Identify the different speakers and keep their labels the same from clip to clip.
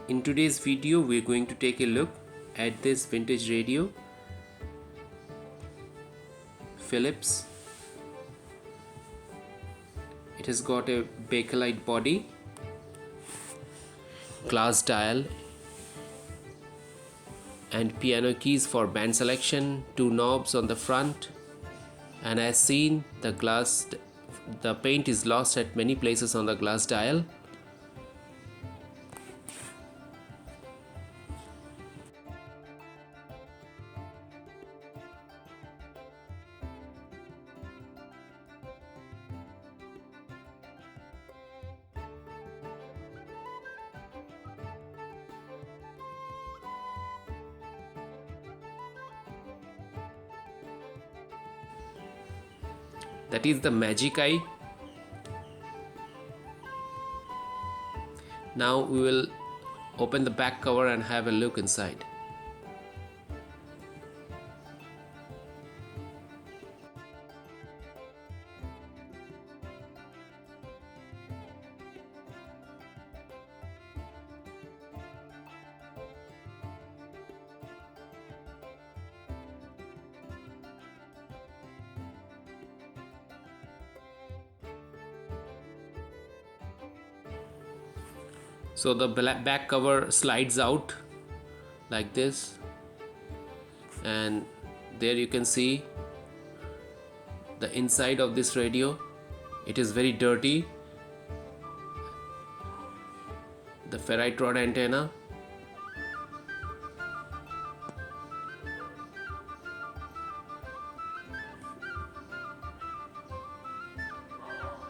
Speaker 1: In today's video we're going to take a look at this vintage radio, Philips. It has got a bakelite body, glass dial and piano keys for band selection, two knobs on the front, and as seen the paint is lost at many places on the glass dial. That is the magic eye. Now we will open the back cover and have a look inside. So the back cover slides out like this, and there you can see the inside of this radio. It is very dirty. The ferrite rod antenna,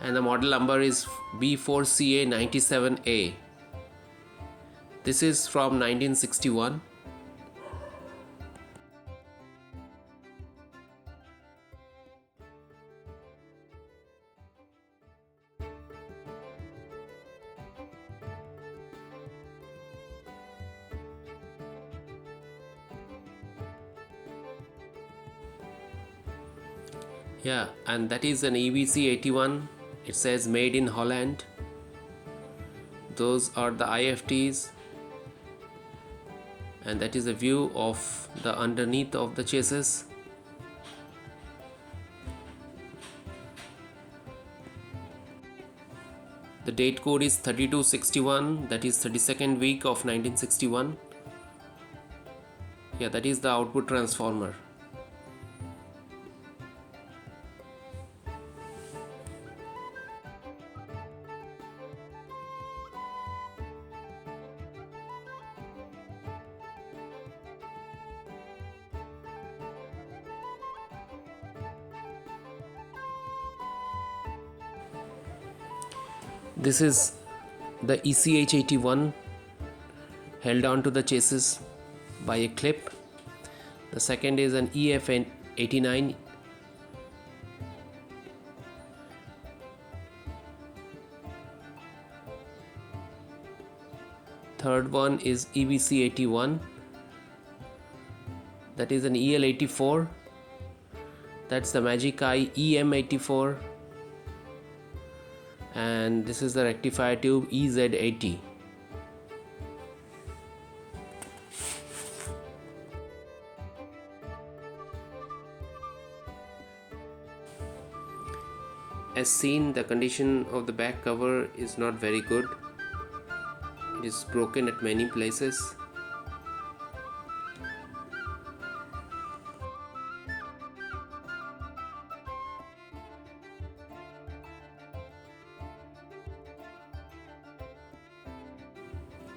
Speaker 1: and the model number is B4CA97A. This is from 1961. Yeah, and that is an EBC81. It says made in Holland. Those are the IFTs. And that is a view of the underneath of the chassis. The date code is 3261, that is 32nd week of 1961. Yeah, that is the output transformer. This is the ECH81 held on to the chassis by a clip. The second is an EF89. Third one is EBC81. That is an EL84. That's the Magic Eye EM84. And this is the rectifier tube EZ80. As seen, the condition of the back cover is not very good. It is broken at many places.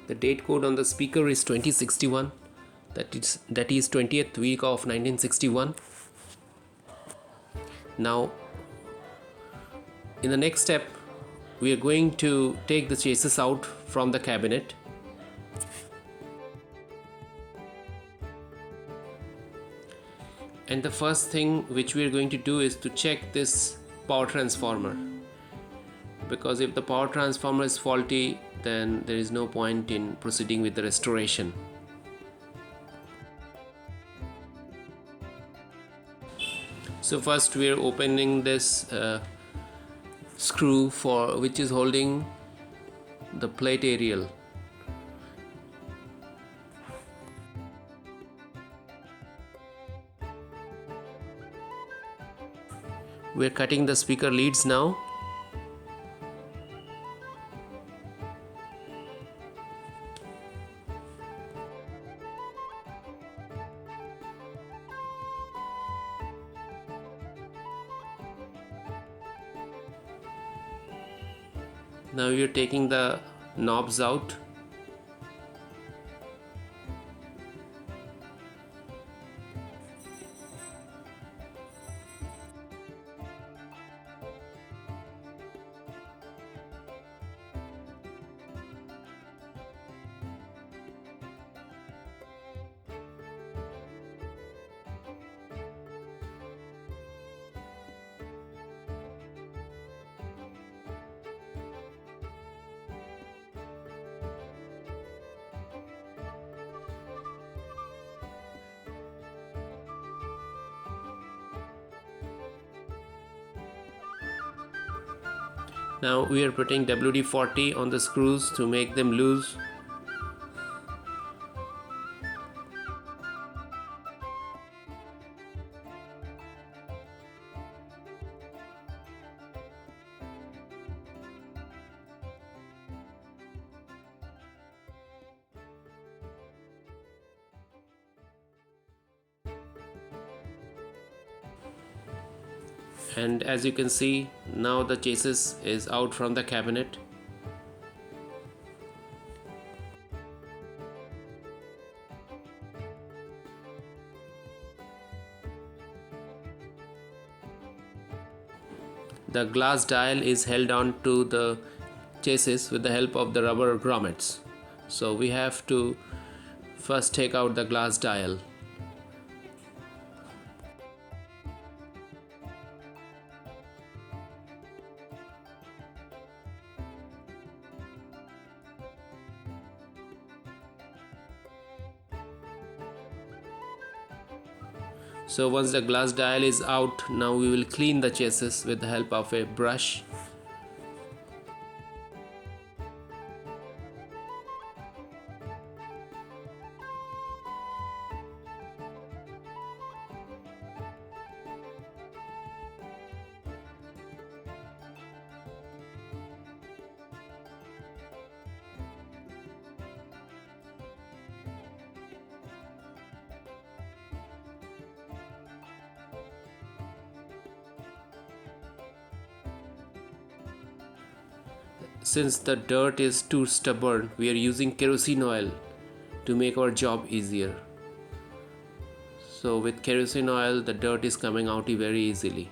Speaker 1: The date code on the speaker is 2061. That is 20th week of 1961. Now, in the next step, we are going to take the chassis out from the cabinet. And the first thing which we are going to do is to check this power transformer, because if the power transformer is faulty, then there is no point in proceeding with the restoration. So first we are opening this screw which is holding the plate aerial. we're cutting the speaker leads now. Now you're taking the knobs out. Now we are putting WD-40 on the screws to make them loose. And as you can see, now the chassis is out from the cabinet. The glass dial is held on to the chassis with the help of the rubber grommets. So we have to first take out the glass dial. So once the glass dial is out, now we will clean the chassis with the help of a brush. Since the dirt is too stubborn, we are using kerosene oil to make our job easier. So with kerosene oil, the dirt is coming out very easily.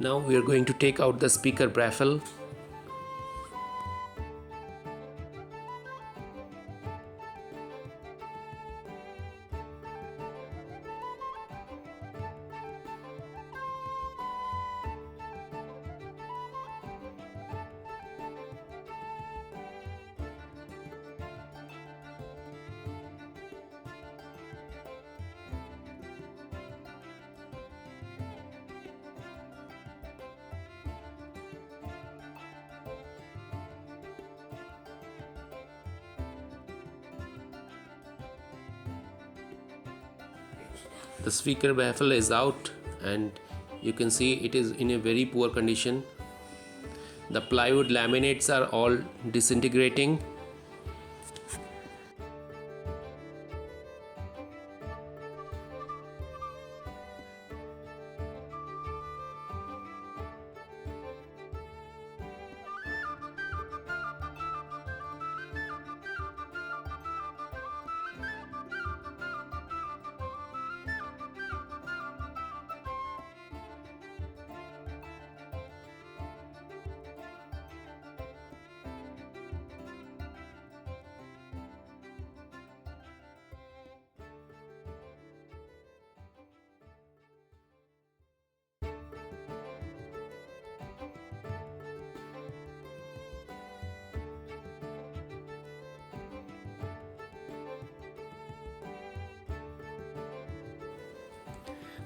Speaker 1: Now we are going to take out the speaker baffle. The speaker baffle is out and you can see it is in a very poor condition. The plywood laminates are all disintegrating.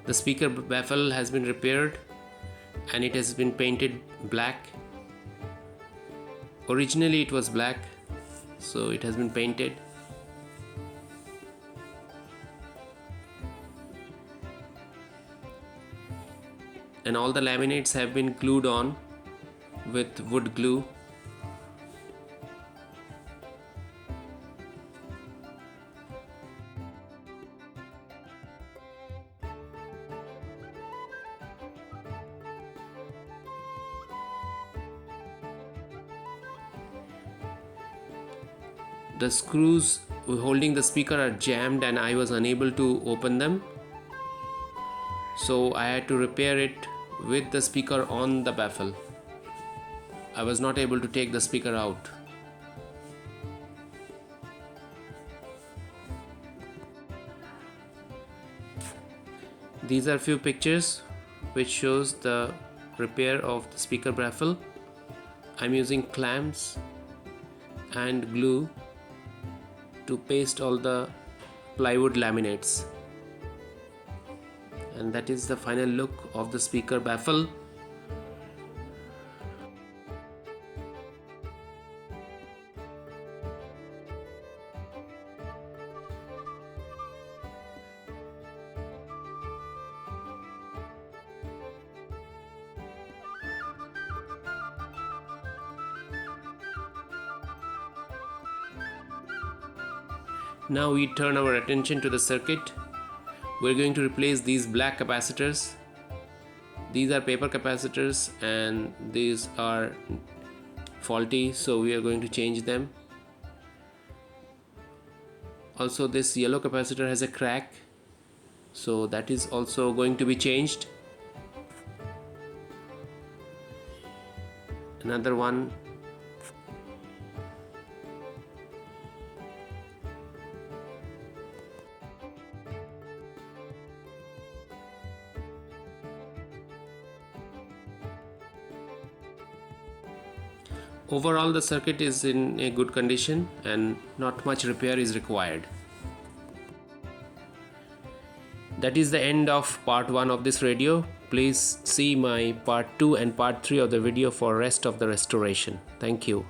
Speaker 1: The speaker baffle has been repaired and it has been painted black. Originally it was black, so it has been painted. And all the laminates have been glued on with wood glue. The screws holding the speaker are jammed and I was unable to open them. So I had to repair it with the speaker on the baffle. I was not able to take the speaker out. These are few pictures which shows the repair of the speaker baffle. I'm using clamps and glue to paste all the plywood laminates, and that is the final look of the speaker baffle. Now we turn our attention to the circuit. We're going to replace these black capacitors. These are paper capacitors and these are faulty, so we are going to change them. Also, this yellow capacitor has a crack, so that is also going to be changed. Another one. Overall, the circuit is in a good condition and not much repair is required. That is the end of part 1 of this radio. Please see my part 2 and part 3 of the video for rest of the restoration. Thank you.